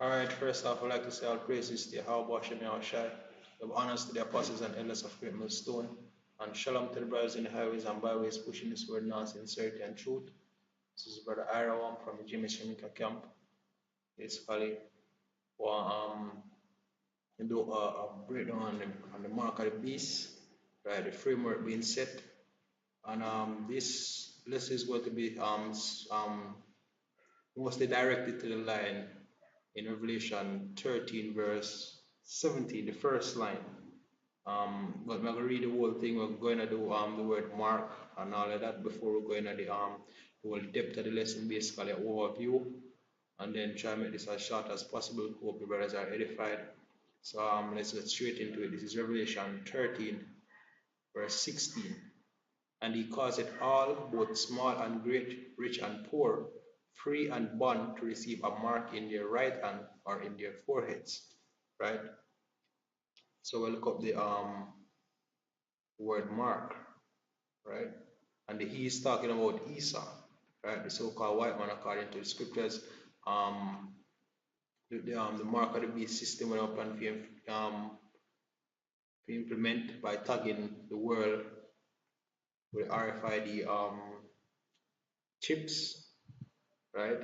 All right, first off, I'd like to say all praises to Yahweh Shem Yahushai. Give honors to the apostles and elders of Great Millstone. And shalom to the brothers in the highways and byways pushing this word now, sincerity and truth. This is Brother Irawam from the Jimmy Shemika camp. Basically, well, do a breakdown on the mark of the beast, right? The framework being set. And this lesson is going to be mostly directed to the line in Revelation 13, verse 17, the first line. But we're going to read the whole thing. We're going to do the word mark and all of that before we go into the whole depth of the lesson, basically an overview, and then try to make this as short as possible. Hope the brothers are edified. So let's get straight into it. This is Revelation 13, verse 16. And he caused it all, both small and great, rich and poor, free and bond, to receive a mark in their right hand or in their foreheads. Right? So we'll look up the word mark, right? And he is talking about Esau, right? The so-called white man, according to the scriptures. The mark of the beast system went up and implement by tagging the world with RFID chips, right?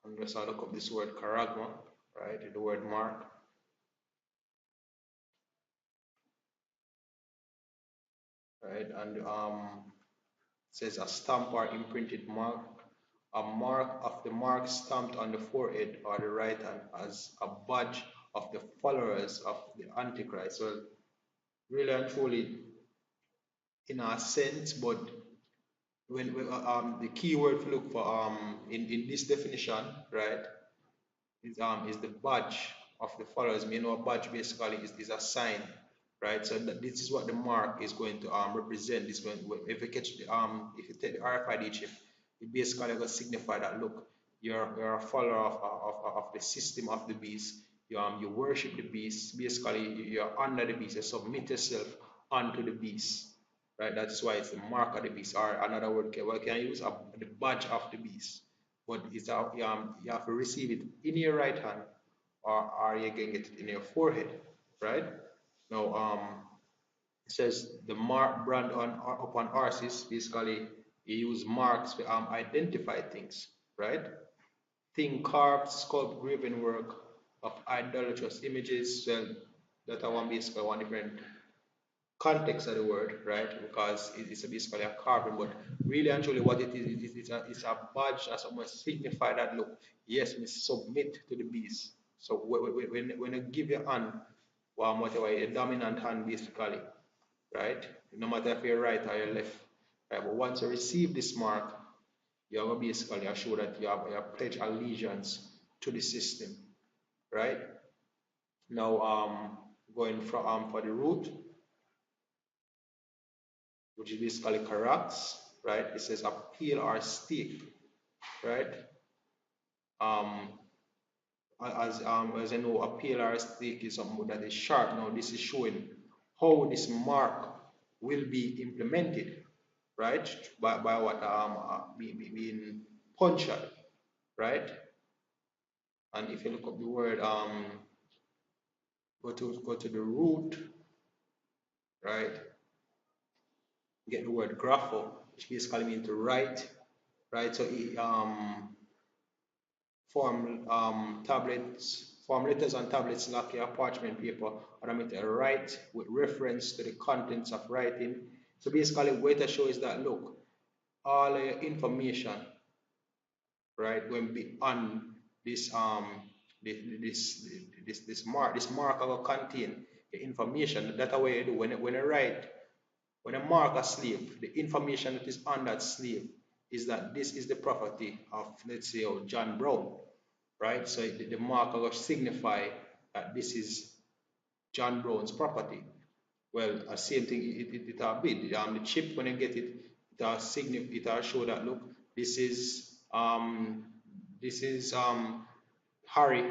And let's look up this word charagma, right? The word mark. Right? And says a stamp or imprinted mark, a mark of the mark stamped on the forehead or the right hand as a badge of the followers of the Antichrist. So really and truly, in a sense, but when the key word to look for in this definition, right, is the badge of the followers. You know, a badge basically is a sign, right? So this is what the mark is going to represent. This when if you catch the if you take the RFID chip, it basically going to signify that look, you're a follower of the system of the beast. You worship the beast. Basically, you're under the beast. You submit yourself unto the beast, right? That's why it's the mark of the beast. Or another word, well, can I use the badge of the beast? But it's you have to receive it in your right hand, or you can get it in your forehead, right? Now, it says the mark brand upon horses. Basically, you use marks to identify things, right? Thing carved, sculpt, graven work of idolatrous images. Well, that are one basically one different context of the word, right? Because it's basically a carving, but really and truly what it is, it's a badge that must signify that look, yes, we submit to the beast. So when you give your hand, well, whatever, a dominant hand basically, right? No matter if you're right or you're left, right? But once you receive this mark, you are basically assured that you have pledged allegiance to the system, right? Now, going from for the root, which is basically corrects, right? It says a peel or stick, right? Um, as I know, a peel or a stick is something that is sharp. Now, this is showing how this mark will be implemented, right? By what being punctured, right? And if you look up the word, go to the root, right? Get the word grapho, which basically means to write, right? So form letters on tablets like your parchment paper, or I mean to write with reference to the contents of writing. So basically, what it shows is that look, all your information, right, going to be on this this mark will contain the information. That's way you do when you write. When I mark a slave, the information that is on that slave is that this is the property of, let's say, John Brown, right? So the marker will signify that this is John Brown's property. Well, a same thing it will be. The chip, when you get it, it will show that look, this is Harry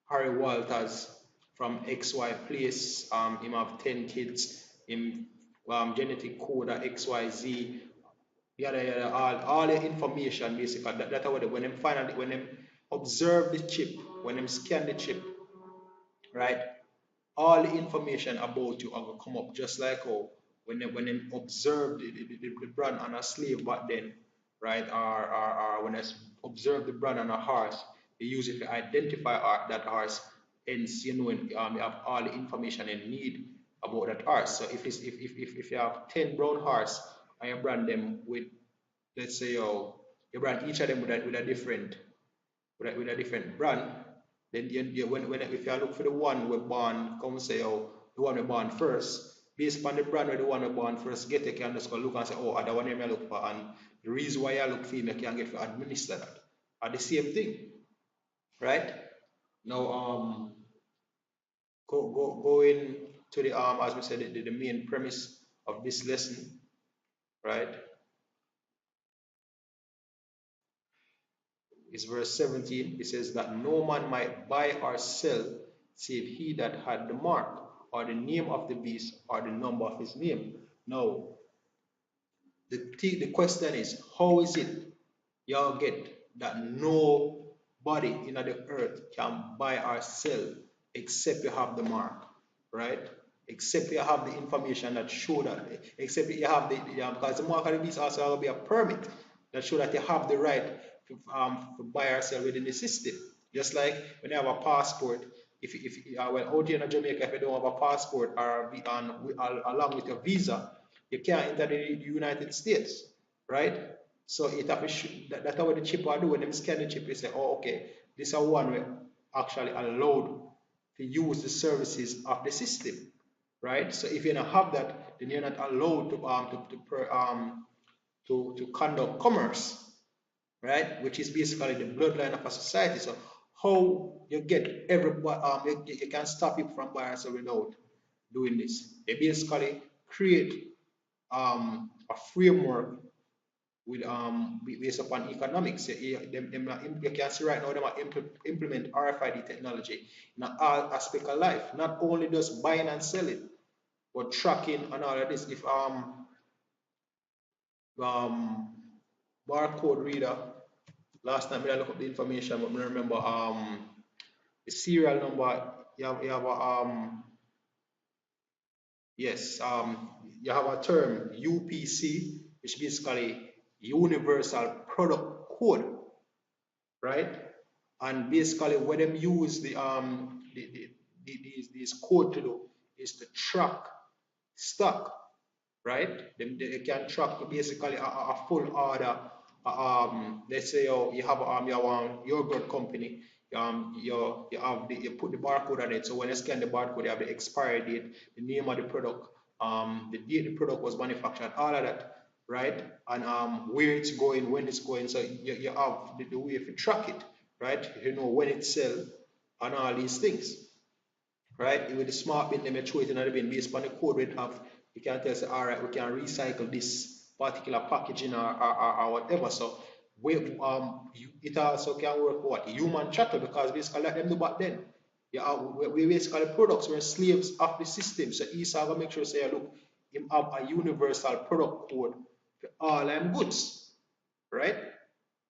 Walters from XY place. Him have 10 kids. Him genetic code at XYZ. All the information basically. That's what when them finally when them observe the chip, when them scan the chip, right? All the information about you are gonna come up just like how when they observe the brand on a slave back then, right? Or when they observe the brand on a horse, they use it to identify that horse. Hence, you have all the information they need about that horse. So if you have 10 brown horse and you brand them with, let's say, you brand each of them with a different with a different brand, then when if you look for the one we born, come say, oh, the one we born first, based upon the brand where the one we born first get, you can just go look and say, oh, other one I look for, and the reason why I look for him, you can get to administer that. Are the same thing, right? Now, going to the as we said, the main premise of this lesson, right? Is verse 17. It says that no man might buy or sell save he that had the mark, or the name of the beast, or the number of his name. Now, the question is, how is it y'all get that nobody in the earth can buy or sell except you have the mark, right? Except you have the information that show that, except you have because the mark of the beast also will be a permit that show that you have the right to buy or sell within the system. Just like when you have a passport, if well, out here in Jamaica, if you don't have a passport or along with your visa, you can't enter the United States, right? So it have that's what the chip will do. When them scan the chip, they say, oh, okay, this is one way actually allowed to use the services of the system, right? So if you don't have that, then you're not allowed to conduct commerce, right? Which is basically the bloodline of a society. So how you get everybody, you can stop people from buying so without doing this. They basically create a framework with based upon economics. You can see right now they might implement RFID technology in all aspect of life, not only just buying and selling, but tracking and all of this. If um barcode reader, last time I looked up the information, but I remember the serial number. You have a yes, you have a term UPC, which basically Universal Product Code, right? And basically what them use these code to do is to track stock, right? They can track basically a full order. Let's say you have your yogurt company. You put the barcode on it. So when you scan the barcode, you have the expiry date, the name of the product, the date the product was manufactured, all of that, right? And where it's going, when it's going. So you have the way to track it, right? You know when it's sell and all these things, right? With the smart bin, them you throw it in the bin based on the code we have. You can tell say, all right, we can recycle this particular packaging or whatever. So it also can work for what human chattel, because basically like them do back then. Yeah, we basically products were slaves of the system. So Esau will make sure say, look, him have a universal product code for all them goods, right?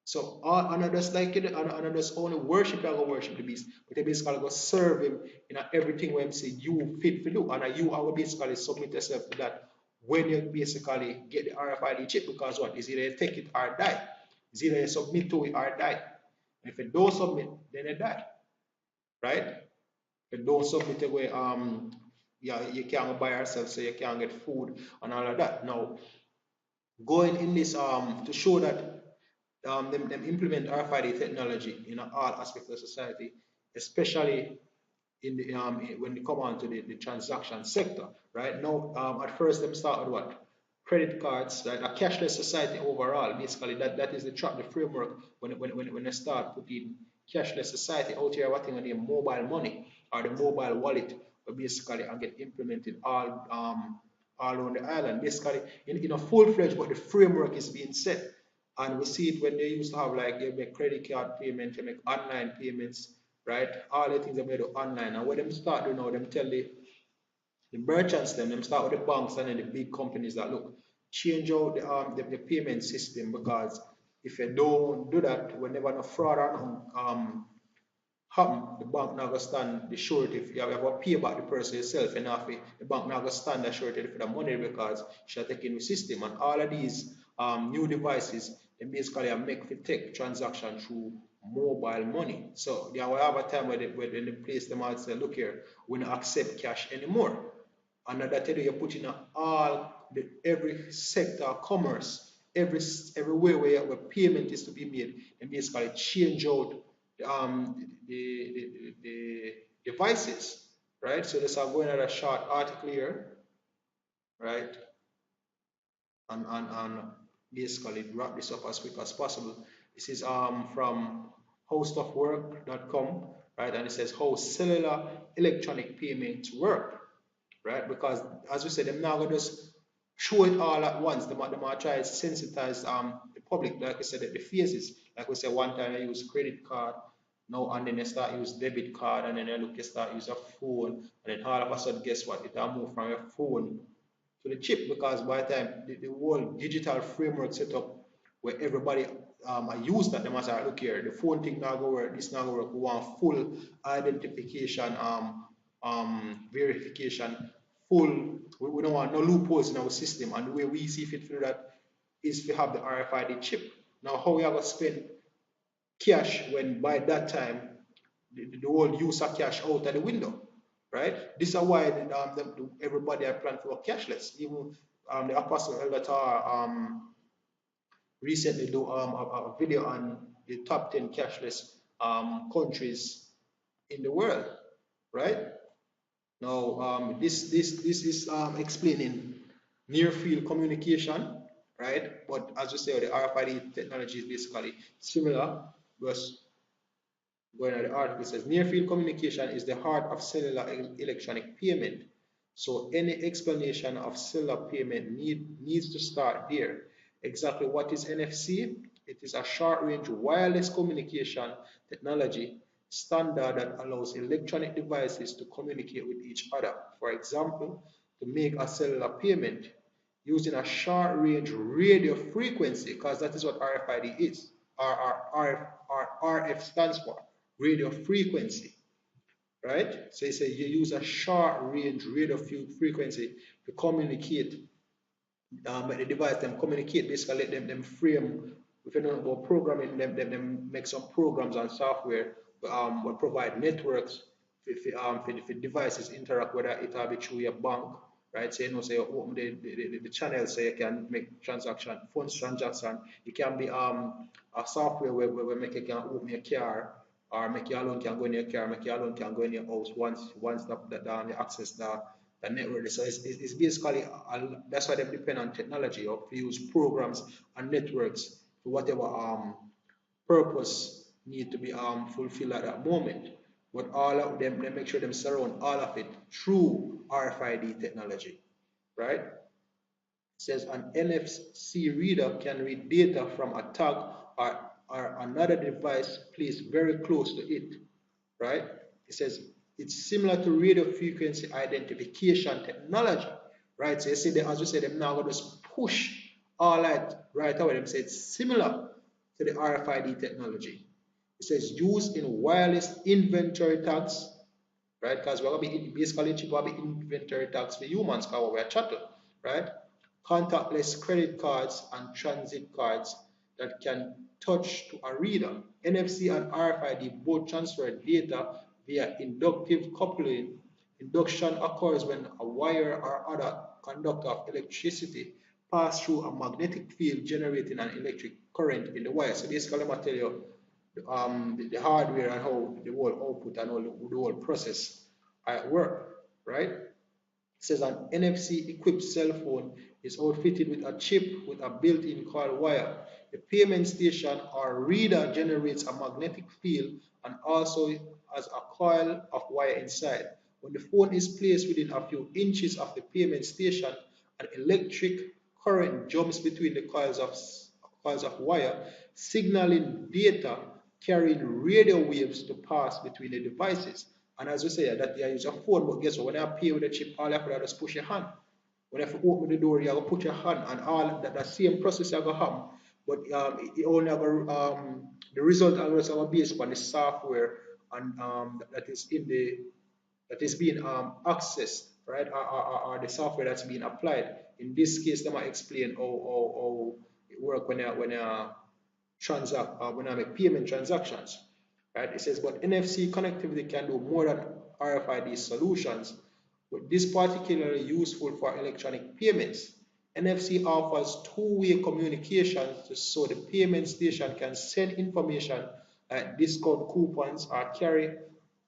So another's like it, another's only worship, you go worship the beast, but they basically go serve him in everything where him say you fit for do, and you are basically submit yourself to that when you basically get the RFID chip, because what is either you take it or die. It's either you submit to it or die. And if you don't submit, then you die, right? If you don't submit away, yeah, you can't buy yourself, so you can't get food and all of that. Now, going in this to show that them implement RFID technology in all aspects of society, especially in the when they come on to the transaction sector, right? Now, at first them start with what? Credit cards, right? A cashless society overall. Basically, that is the framework when they start putting cashless society out here, what thing on the mobile money or the mobile wallet, will basically and get implemented all around the island. Basically, in a full-fledged, but the framework is being set. And we see it when they used to have like they make credit card payment, they make online payments, right? All the things they made online. And when them start doing now, them tell the merchants them start with the banks and then the big companies that look, change out the payment system, because if you don't do that, whenever no fraud or happen, the bank now go stand the surety. If you have to pay back the person yourself enough, the bank now go stand the surety for the money because she are taking the system. And all of these new devices, they basically are make for take transaction through mobile money. So there will have a time where they place them out say, look here, we don't accept cash anymore. And that tell you put in every sector of commerce, everywhere where payment is to be made, and basically change out the devices, right? So this I'm going at a short article here, right? And basically wrap this up as quick as possible. This is from hostofwork.com, right? And it says how cellular electronic payments work, right? Because as we said, they're not gonna just show it all at once. They might try to sensitize the public, like we said, the phases. Like we said, one time I use credit card, now and then they start use debit card, and then they look, they start use a phone, and then all of a sudden, guess what? It will move from your phone to the chip because by the time the whole digital framework set up where everybody use that, they must say, look here, the phone thing now go work, this now go work. We want full identification, verification, full. We don't want no loopholes in our system, and the way we see fit for that is to have the RFID chip. Now, how we are going to spend cash when by that time the whole use of cash out of the window, right? This is why everybody are planning for cashless. Even the Apostle Elder Tar recently do a video on the top 10 cashless countries in the world, right? Now, this is explaining near field communication, right? But as you say, the RFID technology is basically similar, but going at the article, it says near field communication is the heart of cellular electronic payment. So any explanation of cellular payment needs to start there. Exactly what is NFC? It is a short-range wireless communication technology standard that allows electronic devices to communicate with each other. For example, to make a cellular payment using a short-range radio frequency, because that is what RFID is. RF stands for radio frequency, right? So you use a short-range radio frequency to communicate, but the device them communicate, basically let them frame. If you know about programming, them make some programs and software will provide networks for devices interact, whether it will be through your bank, right? So you know, say you open the channel so you can make transaction, funds transaction. It can be a software where make you can open your car, or make you alone can go in your car, make you alone can go in your house once the access the network. So it's basically that's why they depend on technology or use programs and networks for whatever purpose need to be fulfilled at that moment. But all of them, they make sure them surround all of it through RFID technology, right? It says an NFC reader can read data from a tag or another device placed very close to it, right? It says it's similar to radio frequency identification technology, right? So you see, as we said, them now going to just push all that right away. Them say it's similar to the RFID technology. It says used in wireless inventory tags, right? Because we're going to be basically cheap, we'll be inventory tags for humans because we're a chattel, right? Contactless credit cards and transit cards that can touch to a reader. NFC and RFID both transfer data via inductive coupling. Induction occurs when a wire or other conductor of electricity pass through a magnetic field generating an electric current in the wire. So basically, I'm going to tell you the hardware and how the whole output and all the whole process work, right? It says an NFC equipped cell phone is outfitted with a chip with a built-in coil wire. The payment station or reader generates a magnetic field and also has a coil of wire inside. When the phone is placed within a few inches of the payment station, an electric current jumps between the coils of wire, signaling data carrying radio waves to pass between the devices. And as we say, that you use a phone, but guess what? When I pay with a chip, all you have to do is push your hand. When you open the door, you have to put your hand, and all that same process is going to happen. But it only have the result is going to be based on the software and that is in the that is being accessed, right, or the software that's being applied. In this case, they might explain how it work when you transact when I make payment transactions, right? It says, but NFC connectivity can do more than RFID solutions, but this particularly useful for electronic payments. NFC offers two-way communication so the payment station can send information like discount coupons or carry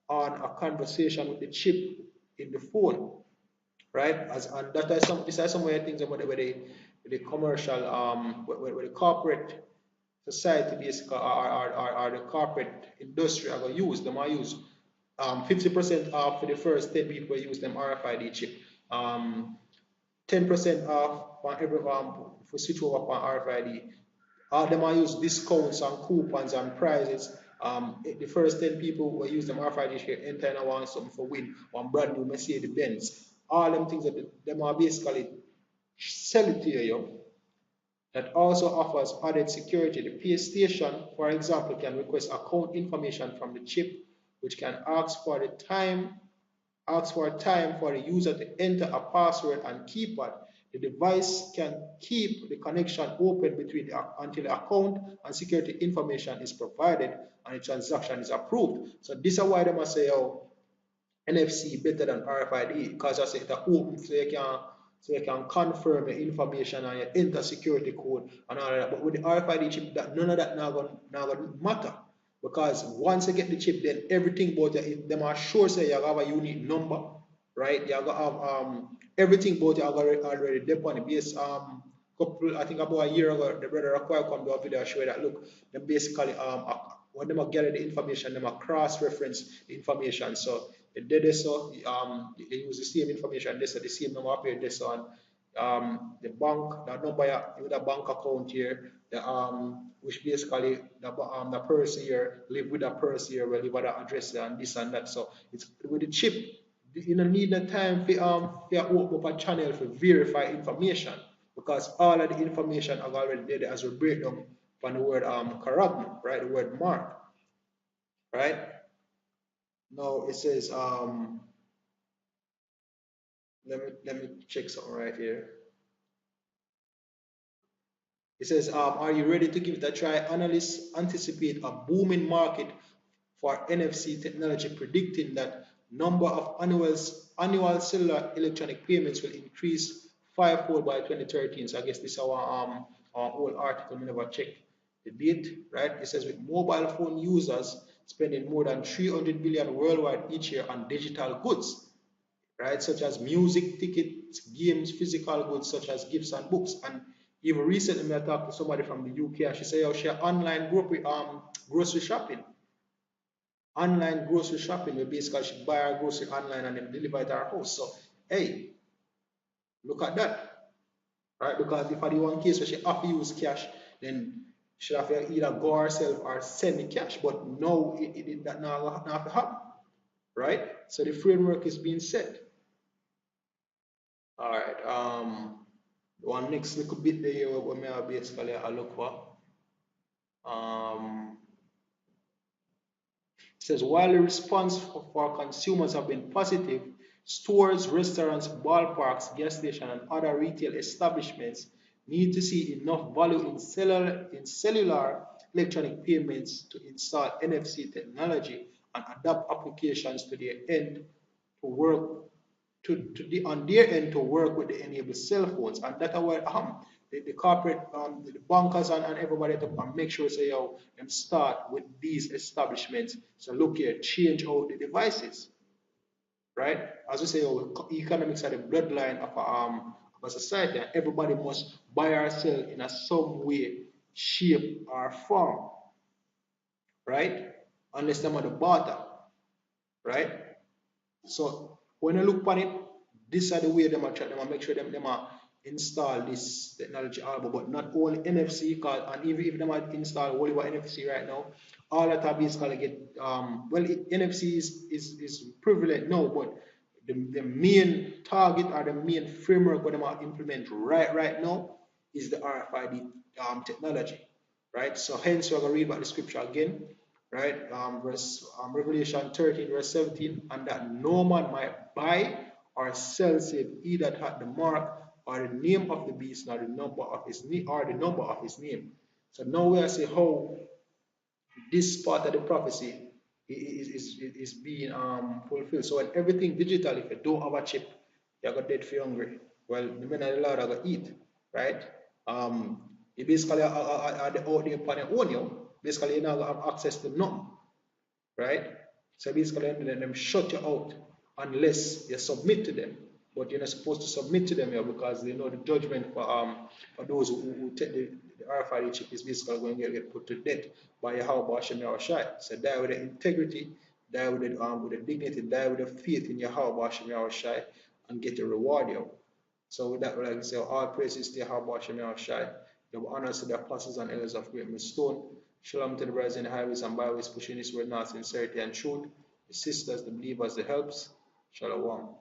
on a conversation with the chip in the phone, right? And that is some these are some of the things about the commercial where the corporate society basically or the corporate industry are gonna use them. I use 50% off for the first 10 people who use them RFID chip. 10% off on every for switch over on RFID. All them I use discounts and coupons and prizes. The first 10 people who use them RFID chip enter and want something for win one brand new Mercedes Benz. All them things that them are basically sell it to you. That also offers added security. The PlayStation, station, for example, can request account information from the chip, which can ask for a time for the user to enter a password and keypad. The device can keep the connection open between until the account and security information is provided and the transaction is approved. So this is why they must say, oh, NFC better than RFID because I say it open so you can confirm your information and your enter security code and all that. But with the RFID chip, that none of that now gonna matter. Because once you get the chip, then everything about it, them are sure say you have a unique number, right? You have everything about it already there on the base. Couple, I think about a year ago, the brother Acquire come to a video show that look, them basically when them gather the information, them cross-reference the information. So they did this, so they use the same information, this the same number appeared this on the bank, that number with a bank account here, the which basically the person here live with a person here, will live at the address and this and that. So it's with the chip, you don't need the time for open up a channel for verify information because all of the information are already there as a breakdown from the word charagma, right? The word mark, right? Now it says let me check something right here. It says, are you ready to give it a try? Analysts anticipate a booming market for NFC technology, predicting that number of annual cellular electronic payments will increase fivefold by 2013. So I guess this is our whole article. We never checked the date, right? It says with mobile phone users spending more than 300 billion worldwide each year on digital goods, right? Such as music, tickets, games, physical goods such as gifts and books. And even recently, I talked to somebody from the UK and she said, oh, she online grocery shopping. Online grocery shopping, where basically she buy her grocery online and then deliver it to her house. So, hey, look at that, right? Because if I the one case where she have to use cash, then she have to either go herself or send the cash. But no, that now have to happen, right? So the framework is being set. All right. One next little bit there what may I basically I look for. It says while the response for consumers have been positive, stores, restaurants, ballparks, gas stations, and other retail establishments need to see enough value in cellular electronic payments to install NFC technology and adapt applications to their end to work on their end to work with the enabled cell phones, and that's where the corporate, the bankers and everybody to make sure say yo, them start with these establishments. So look here, change out the devices, right? As we say, economics are the bloodline of a society, and everybody must buy or sell in a some way, shape, or form, right? Unless them are the barter, right? So when you look upon it, these are the way them are trying to make sure them are install this technology album, but not only NFC, cause and even if them are install only about NFC right now, all that are basically get well NFC is prevalent now, but the main target or the main framework what them are implement right now is the RFID technology, right? So hence we're gonna read about the scripture again, right? Revelation 13, verse 17, and that no man might buy or sell save he that hath the mark or the name of the beast, nor the number of his name, or the number of his name. So now we are see how this part of the prophecy is being fulfilled. So when everything digital, if you don't have a chip, you're gonna dead for hungry. Well, the men of the Lord are gonna eat, right? You basically are the out there upon your own, you basically you're not gonna have access to nothing, right? So basically, them shut you out unless you submit to them. But you're not supposed to submit to them here because they know the judgment for those who take the RFID chip is basically going to get put to death by Yahweh Hashem Yahushai. So die with the integrity, die with the dignity, die with the faith in Yahweh Hashem Yahushai and get a reward here. So with that, like I say, all praises to Yahweh Hashem Yahushai. Give honors to the apostles and elders of Great Millstone. Shalom to the brothers in the highways and byways pushing this word now, sincerity and truth. The sisters, the believers, the helps. Shalom.